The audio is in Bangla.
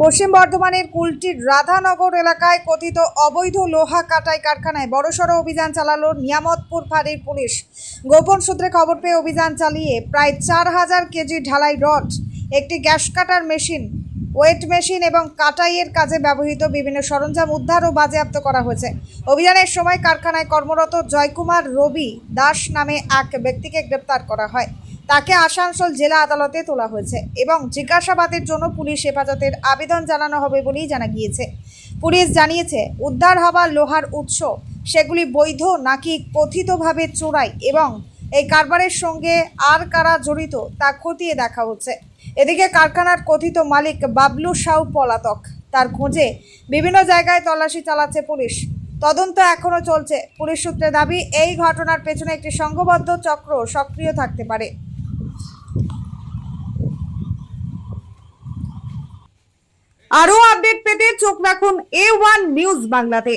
পশ্চিম বর্ধমানের কুলটির রাধানগর এলাকায় কথিত অবৈধ লোহা কাটাই কারখানায় বড়সড় অভিযান চালালো নিয়ামতপুর ফাঁড়ির পুলিশ। গোপন সূত্রে খবর পেয়ে অভিযান চালিয়ে প্রায় 4000 কেজি ঢালাই রড, একটি gas cutter machine, weight machine এবং কাটাইয়ের কাজে ব্যবহৃত বিভিন্ন সরঞ্জাম উদ্ধার ও বাজেয়াপ্ত করা হয়েছে। অভিযানের সময় কারখানায় কর্মরত জয়কুমার রবি দাস নামে এক ব্যক্তিকে গ্রেপ্তার করা হয়। তাকে আসানসোল জেলা আদালতে তোলা হয়েছে এবং জিজ্ঞাসাবাদের জন্য পুলিশ হেফাজতের আবেদন জানানো হবে বলেই জানা গিয়েছে। পুলিশ জানিয়েছে, উদ্ধার হওয়া লোহার উৎস সেগুলি বৈধ নাকি কথিতভাবে চোরাই এবং এই কারবারের সঙ্গে আর কারা জড়িত তা খতিয়ে দেখা হচ্ছে। এদিকে কারখানার কথিত মালিক বাবলু সাউ পলাতক, তার খোঁজে বিভিন্ন জায়গায় তল্লাশি চালাচ্ছে পুলিশ। তদন্ত এখনো চলছে। পুলিশ সূত্রে দাবি, এই ঘটনার পেছনে একটি সংঘবদ্ধ চক্র সক্রিয় থাকতে পারে। আরো আপডেট পেতে চোখ রাখুন A1 নিউজ বাংলাতে।